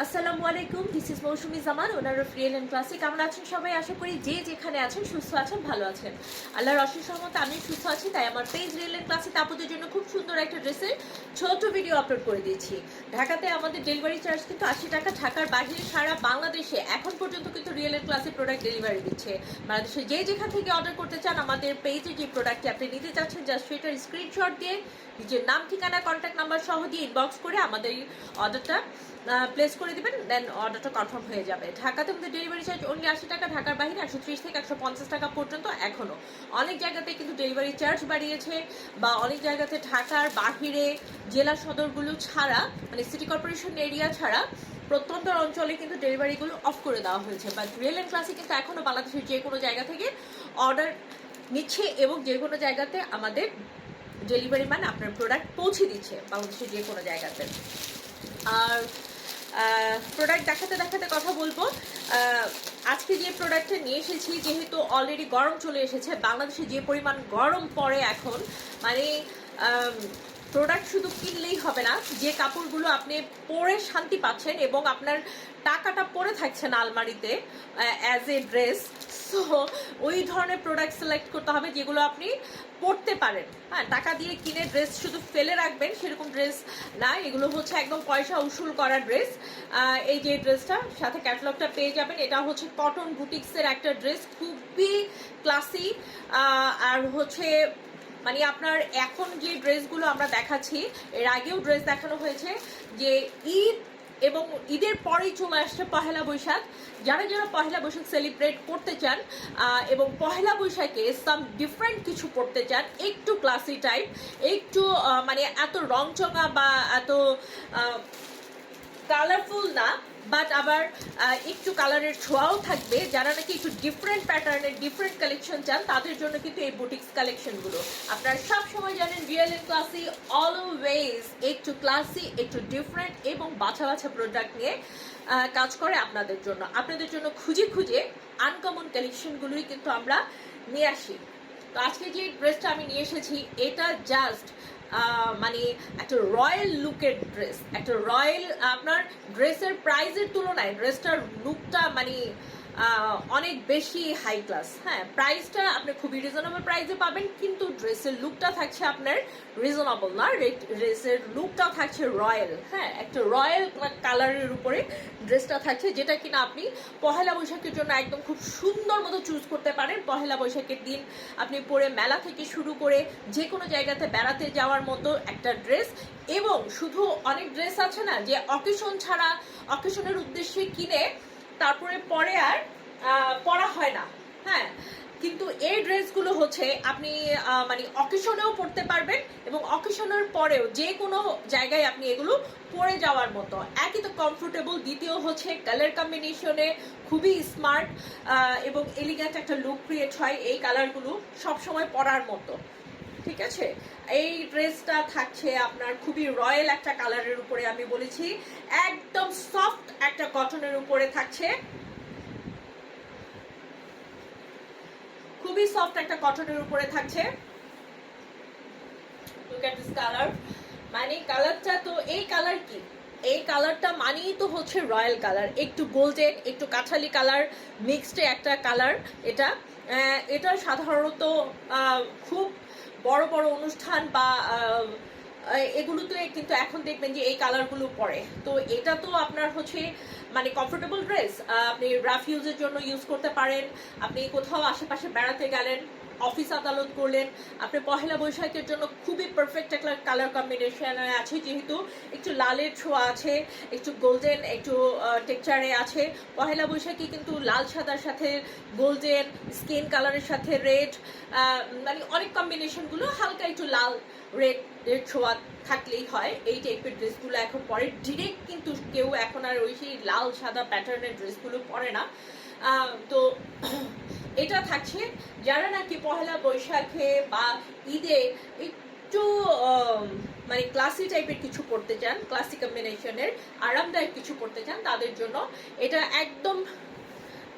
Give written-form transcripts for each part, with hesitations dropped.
আসসালামু আলাইকুম, this is Mousumi Zaman, owner of real and classic. কেমন আছেন সবাই? আশা করি যে যেখানে আছেন সুস্থ আছেন, ভালো আছেন। আল্লাহর অশেষ রহমতে আমি সুস্থ আছি। তাই আমার পেজ রিয়েল অ্যান্ড ক্লাসিক আপুদের জন্য খুব সুন্দর একটা ড্রেসের ছোট ভিডিও আপলোড করে দিয়েছি। ঢাকাতে আমাদের ডেলিভারি চার্জ কিন্তু 80 টাকা। ঢাকার বাইরে সারা বাংলাদেশে এখন পর্যন্ত কিন্তু real and classic product delivery দিচ্ছে। বাংলাদেশে যে যেখান থেকে অর্ডার করতে চান, আমাদের পেজে যে প্রোডাক্টটি আপনি নিতে চাচ্ছেন, জাস্ট সেটার স্ক্রিনশট দিয়ে নিজের নাম, ঠিকানা, কন্ট্যাক্ট নাম্বার সহ দিয়ে ইনবক্স করে আমাদের অর্ডারটা প্লেস করে দিবেন, দেন অর্ডারটা কনফার্ম হয়ে যাবে। ঢাকাতে আমাদের ডেলিভারি চার্জ অনলি 80 টাকা, ঢাকার বাইরে 130 থেকে 150 টাকা পর্যন্ত। এখনও অনেক জায়গাতে কিন্তু ডেলিভারি চার্জ বাড়িয়েছে, বা অনেক জায়গাতে ঢাকার বাহিরে জেলা সদরগুলো ছাড়া, মানে সিটি কর্পোরেশন এরিয়া ছাড়া প্রত্যন্ত অঞ্চলে কিন্তু ডেলিভারিগুলো অফ করে দেওয়া হয়েছে। বাট রিয়েল অ্যান্ড ক্লাসিক কিন্তু এখনও বাংলাদেশের যে কোনো জায়গা থেকে অর্ডার নিচ্ছে এবং যে কোনো জায়গাতে আমাদের ডেলিভারি ম্যান আপনার প্রোডাক্ট পৌঁছে দিচ্ছে বাংলাদেশের যে কোনো জায়গাতে। আর প্রোডাক্ট দেখাতে দেখাতে কথা বলবো, আজকে যে প্রোডাক্টটা নিয়ে এসেছি, যেহেতু অলরেডি গরম চলে এসেছে, বাংলাদেশে যে পরিমাণ গরম পড়ে এখন, মানে প্রোডাক্ট শুধু কিনলেই হবে না, যে কাপড়গুলো আপনি পরে শান্তি পাচ্ছেন এবং আপনার টাকাটা পরে থাকছে না আলমারিতে অ্যাজ এ ড্রেস, সো ওই ধরনের প্রোডাক্ট সিলেক্ট করতে হবে যেগুলো আপনি পরতে পারেন। হ্যাঁ, টাকা দিয়ে কিনে ড্রেস শুধু ফেলে রাখবেন সেরকম ড্রেস না, এগুলো হচ্ছে একদম পয়সা উসুল করা ড্রেস। এই যে ড্রেসটা সাথে ক্যাটালগটা পেয়ে যাবেন, এটা হচ্ছে কটন বুটিক্সের একটা ড্রেস, খুবই ক্লাসি। আর হচ্ছে মানে আপনার এখন যে ড্রেসগুলো আমরা দেখাচ্ছি, এর আগেও ড্রেস দেখানো হয়েছে, যে ঈদ এবং ঈদের পরেই চলে আসছে পহেলা বৈশাখ। যারা যারা পহেলা বৈশাখ সেলিব্রেট করতে চান এবং পহেলা বৈশাখে সাম ডিফারেন্ট কিছু পড়তে চান, একটু ক্লাসি টাইপ, একটু মানে এত রংচঙা বা এত কালারফুল না, বাট আবার একটু কালারের ছোঁয়াও থাকবে, যারা নাকি একটু ডিফারেন্ট প্যাটার্নের ডিফারেন্ট কালেকশন চান, তাদের জন্য কিন্তু এই বুটিক্স কালেকশনগুলো। আপনারা সব সময় জানেন রিয়েল এন্ড ক্লাসি অলওয়েজ একটু ক্লাসি, একটু ডিফারেন্ট এবং বাছা বাছা প্রোডাক্ট নিয়ে কাজ করে আপনাদের জন্য। আপনাদের জন্য খুঁজে খুঁজে আনকমন কালেকশনগুলোই কিন্তু আমরা নিয়ে আসি। তো আজকে যে ড্রেসটা আমি নিয়ে এসেছি, এটা জাস্ট মানে একটা রয়্যাল লুকের ড্রেস, একটা রয়্যাল, আপনার ড্রেসের প্রাইসের তুলনায় ড্রেসটার লুকটা মানে অনেক বেশি হাই ক্লাস। হ্যাঁ, প্রাইসটা আপনি খুবই রিজনেবল প্রাইসে পাবেন, কিন্তু ড্রেসের লুকটা থাকছে আপনার রিজনেবল না, ড্রেসের লুকটা থাকছে রয়্যাল। হ্যাঁ, একটা রয়্যাল কালারের উপরে ড্রেসটা থাকছে, যেটা কিনা আপনি পহেলা বৈশাখের জন্য একদম খুব সুন্দর মতো চুজ করতে পারেন। পহেলা বৈশাখের দিন আপনি পরে মেলা থেকে শুরু করে যে কোনো জায়গাতে বেড়াতে যাওয়ার মতো একটা ড্রেস। এবং শুধু অনেক ড্রেস আছে না যে অকেশন ছাড়া, অকেশনের উদ্দেশ্যে কিনে তারপরে পরে আর পরা হয় না। হ্যাঁ, কিন্তু এই ড্রেসগুলো হচ্ছে আপনি মানে অকেশনেও পরতে পারবেন এবং অকেশনের পরেও যে কোনো জায়গায় আপনি এগুলো পরে যাওয়ার মতো। একই তো কমফোর্টেবল, দ্বিতীয় হচ্ছে কালার কম্বিনেশনে খুবই স্মার্ট এবং এলিগেন্ট একটা লুক ক্রিয়েট হয় এই কালারগুলো সবসময় পরার মতো। ঠিক আছে, এই ড্রেসটা থাকছে আপনার খুবই রয়্যাল একটা কালারের উপরে, আমি বলেছি একদম সফট একটা কটনের উপরে থাকছে, খুবই সফট একটা কটনের উপরে থাকছে। লুক এট দিস কালার, মানে কালারটা তো, এই কালার কি, এই কালারটা মানেই তো হচ্ছে রয়্যাল কালার, একটু গোল্ডেন একটু কাঠালি কালার মিক্সড একটা কালার এটা। এটা সাধারণত খুব বড় বড় অনুষ্ঠান বা এগুলোতে কিন্তু এখন দেখবেন যে এই কালারগুলো পরে। তো এটা তো আপনার হচ্ছে মানে কমফোর্টেবল ড্রেস, আপনি রাফ ইউজের জন্য ইউজ করতে পারেন, আপনি কোথাও আশেপাশে বেড়াতে গেলেন, অফিস আদালত করলেন, আপনি পহেলা বৈশাখের জন্য খুবই পারফেক্ট একটা কালার কম্বিনেশন আছে, যেহেতু একটু লালের ছোঁয়া আছে, একটু গোল্ডেন একটু টেক্সচারে আছে। পহেলা বৈশাখী কিন্তু লাল সাদার সাথে গোল্ডেন, স্কিন কালারের সাথে রেড, মানে অনেক কম্বিনেশনগুলো, হালকা একটু লাল রেড এর ছোঁয়া থাকলেই হয়। এই টাইপের ড্রেসগুলো এখন পরে, ডিরেক্ট কিন্তু কেউ এখন আর ওই সেই লাল সাদা প্যাটার্নের ড্রেসগুলো পরে না। তো এটা থাকছে যারা নাকি পহেলা বৈশাখে বা ঈদে একটু মানে ক্লাসি টাইপের কিছু পড়তে চান, ক্লাসি কম্বিনেশনের আরামদায়ক কিছু পড়তে চান, তাদের জন্য এটা একদম,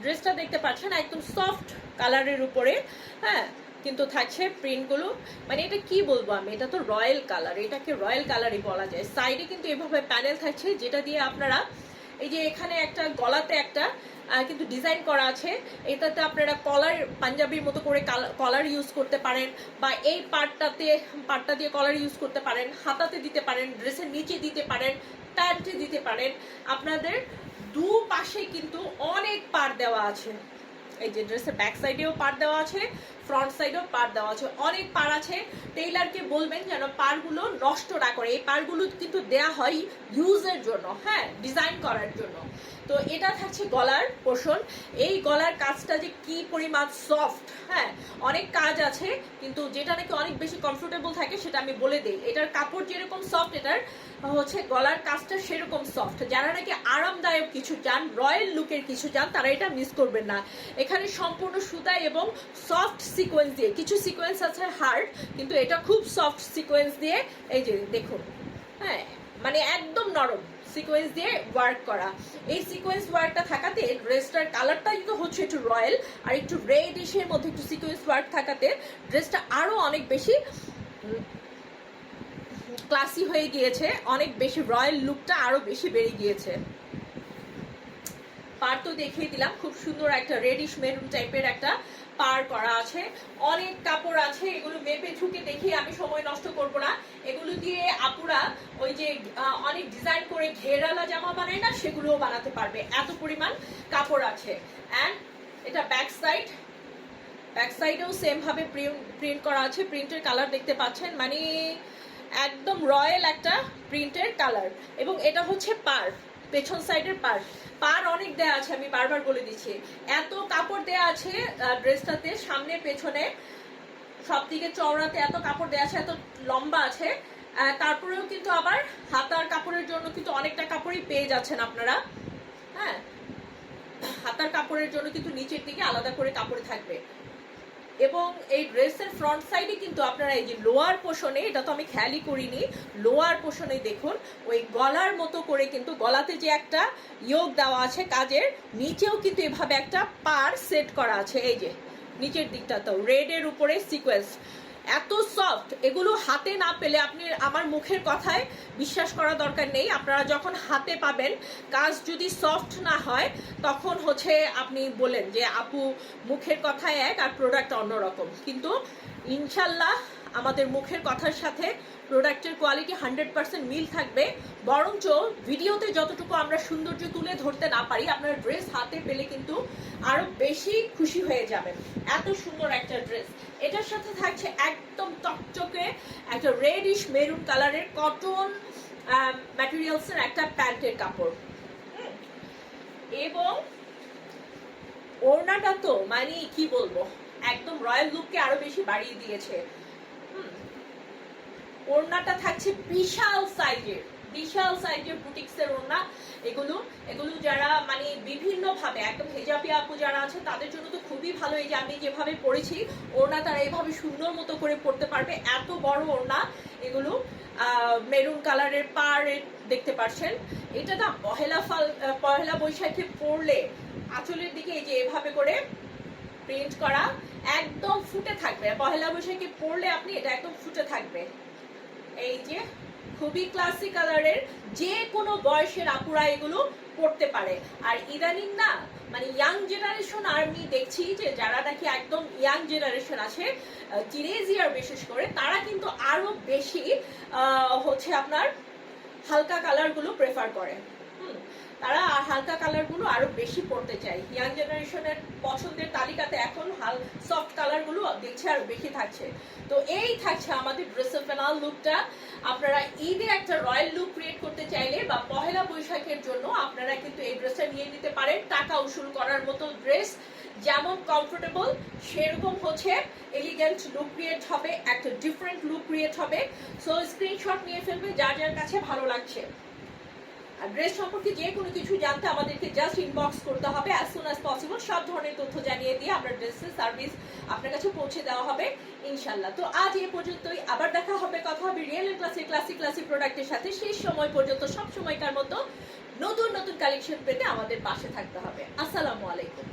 ড্রেসটা দেখতে পাচ্ছেন একদম সফট কালারের উপরে। হ্যাঁ, কিন্তু থাকছে প্রিন্টগুলো, মানে এটা কি বলবো আমি, এটা তো রয়্যাল কালার, এটাকে রয়্যাল কালারই বলা যায়। সাইডে কিন্তু এভাবে প্যানেল থাকছে, যেটা দিয়ে আপনারা এই যে এখানে একটা গলাতে একটা কিন্তু ডিজাইন করা আছে, এটাতে আপনারা কলার পাঞ্জাবির মতো করে কলার ইউজ করতে পারেন, বা এই পার্টটা দিয়ে কলার ইউজ করতে পারেন, হাতাতে দিতে পারেন, ড্রেসের নিচে দিতে পারেন, প্যান্টে দিতে পারেন। আপনাদের দুপাশে কিন্তু অনেক পার দেওয়া আছে। এই যে ড্রেসের ব্যাক সাইডেও পার দেওয়া আছে, ফ্রন্ট সাইডেও পার দেওয়া আছে, অনেক পার আছে। টেইলারকে বলবেন যেন পারগুলো নষ্ট না করে। এই পারগুলো কিন্তু দেয়া হয় ইউজের জন্য, হ্যাঁ, ডিজাইন করার জন্য। তো এটা থাকছে গলার পোর্শন। এই গলার কাজটা যে কি পরিমাণ সফট, হ্যাঁ, অনেক কাজ আছে, কিন্তু যেটা নাকি অনেক বেশি কমফোর্টেবল থাকে সেটা আমি বলে দিই। এটার কাপড় যেরকম সফট, এটার হচ্ছে গলার কাজটা সেরকম সফট। যারা নাকি আরামদায়ক কিছু চান, রয়্যাল লুকের কিছু চান, তারা এটা মিস করবেন না। এখানে সম্পূর্ণ সুতা এবং সফট সিকোয়েন্স দিয়ে, কিছু সিকোয়েন্স আছে হার্ড, কিন্তু এটা খুব সফট সিকোয়েন্স দিয়ে, এই যে দেখুন, হ্যাঁ, মানে একদম নরম সিকোয়েন্স দিয়ে ওয়ার্ক করা। এই সিকোয়েন্স ওয়ার্কটা থাকাতে ড্রেসটার কালারটা কিন্তু হচ্ছে একটু রয়্যাল, আর একটু রেডিশের মধ্যে একটু সিকোয়েন্স ওয়ার্ক থাকাতে ড্রেসটা আরো অনেক বেশি ক্লাসি হয়ে গিয়েছে, অনেক বেশি রয়্যাল লুকটা আরো বেশি বেড়ে গিয়েছে। পার তো দেখিয়ে দিলাম, খুব সুন্দর একটা রেডিশ মেরুন টাইপের একটা পার করা আছে। অনেক কাপড় আছে, এগুলো মেপে ঝুঁকে দেখিয়ে আমি সময় নষ্ট করব না। এগুলো দিয়ে আপুরা ওই যে অনেক ডিজাইন করে ঘেরালা জামা বানায় না, সেগুলোও বানাতে পারবে, এত পরিমাণ কাপড় আছে। অ্যান্ড এটা ব্যাক সাইডেও সেম ভাবে প্রিন্ট করা আছে। প্রিন্টের কালার দেখতে পাচ্ছেন, মানে একদম রয়্যাল একটা প্রিন্টের কালার। এবং এটা হচ্ছে পার, পেছন সাইডের পার অনেক দেয়া আছে, আমি বারবার বলে দিচ্ছি। এত কাপড় দেয়া আছে ড্রেসটাতে, সামনে পেছনে সব দিকে চওড়াতে এত কাপড় দেয়া আছে, এত লম্বা আছে। তারপরেও কিন্তু আবার হাতার কাপড়ের জন্য কিন্তু অনেকটা কাপড়ই পেয়ে যাচ্ছেন আপনারা, হ্যাঁ। হাতার কাপড়ের জন্য কিন্তু নিচের দিকে আলাদা করে কাপড় থাকবে। এবং এই ড্রেসের ফ্রন্ট সাইডে কিন্তু আপনারা এই যে লোয়ার পোর্শনে, এটা তো আমি খেয়ালই করিনি, লোয়ার পোর্শনে দেখুন ওই গলার মতো করে কিন্তু গলাতে যে একটা ইয়োগ দেওয়া আছে কাজের, নিচেও কিন্তু এভাবে একটা পার সেট করা আছে। এই যে নিচের দিকটা তো রেডের উপরে সিকোয়েন্স, এত সফট। এগুলো হাতে না পেলে আপনি আমার মুখের কথায় বিশ্বাস করা দরকার নেই। আপনারা যখন হাতে পাবেন, কাজ যদি সফট না হয়, তখন হচ্ছে আপনি বলেন যে আপু মুখের কথায় এক আর প্রোডাক্ট অন্যরকম। কিন্তু ইনশাল্লাহ আমাদের মুখের কথার সাথে প্রোডাক্টের কোয়ালিটি 100% মিল থাকবে। বরঞ্চ ভিডিওতে যতটুকু আমরা সৌন্দর্য তুলে ধরতে না পারি, আপনারা ড্রেস হাতে পেলে কিন্তু আরো বেশি খুশি হয়ে যাবেন। এত সুন্দর একটা ড্রেস। এটার সাথে থাকছে একদম চকচকে একটা রেডিশ মেরুন কালারের কটন ম্যাটেরিয়ালসের একটা প্যান্টের কাপড়, এবং ওড়নাটা তো মানে কি বলবো, একদম রয়্যাল লুককে আরো বেশি বাড়িয়ে দিয়েছে। ওড়নাটা থাকছে বিশাল সাইজের বুটিক্সের ওড়না। এগুলো যারা মানে বিভিন্ন ভাবে একদম হেজাবি আপু যারা আছে তাদের জন্য তো খুবই ভালো। এই যে আমি যেভাবে পরেছি ওড়না, তারা এইভাবে সুন্দর মতো করে পরতে পারবে, এত বড় ওড়না। এগুলো মেরুন কালারের পার দেখতে পাচ্ছেন। এটা না পহেলা বৈশাখে পরলে আঁচলের দিকে এই যে এভাবে করে প্রিন্ট করা, একদম ফুটে থাকবে। পহেলা বৈশাখে পরলে আপনি এটা একদম ফুটে থাকবে। এই যে খুবই ক্লাসিক কালারের, যে কোনো বয়সের আপুরা এগুলো পড়তে পারে। আর ইদানিং না মানে ইয়াং জেনারেশন, আমি দেখছি যে যারা নাকি একদম ইয়াং জেনারেশন আছে, টিনেজিয়ার বিশেষ করে, তারা কিন্তু আরো বেশি হচ্ছে আপনার হালকা কালারগুলো প্রেফার করে। তারা হালকা কালারগুলো আরো বেশি পড়তে চায়। ইয়াং জেনারেশনের পছন্দের তালিকাতে এখন সফট কালারগুলো দেখছে আরো বেশি থাকছে। তো এই থাকছে আমাদের ড্রেসের ফাইনাল লুকটা। আপনারা ঈদে একটা রয়্যাল লুক ক্রিয়েট করতে চাইলে বা পহেলা বৈশাখের জন্য আপনারা কিন্তু এই ড্রেসটা নিয়ে নিতে পারেন। টাকা উসুল করার মতো ড্রেস, যেমন কমফোর্টেবল সেরকম হচ্ছে এলিগেন্ট লুক ক্রিয়েট হবে, একটা ডিফারেন্ট লুক ক্রিয়েট হবে। সো স্ক্রিনশট নিয়ে ফেলবে যার যার কাছে ভালো লাগছে। আর ড্রেস সম্পর্কে যে কোনো কিছু জানতে আমাদেরকে জাস্ট ইনবক্স করতে হবে অ্যাজ সুন অ্যাজ পসিবল। সব ধরনের তথ্য জানিয়ে দিয়ে আমরা ড্রেসের সার্ভিস আপনার কাছে পৌঁছে দেওয়া হবে ইনশাল্লাহ। তো আজ এ পর্যন্তই, আবার দেখা হবে, কথা হবে রিয়েল এন্ড ক্লাসিক প্রোডাক্টের সাথে। সেই সময় পর্যন্ত সব সময়কার মতো নতুন কালেকশন পেতে আমাদের পাশে থাকতে হবে। আসসালামু আলাইকুম।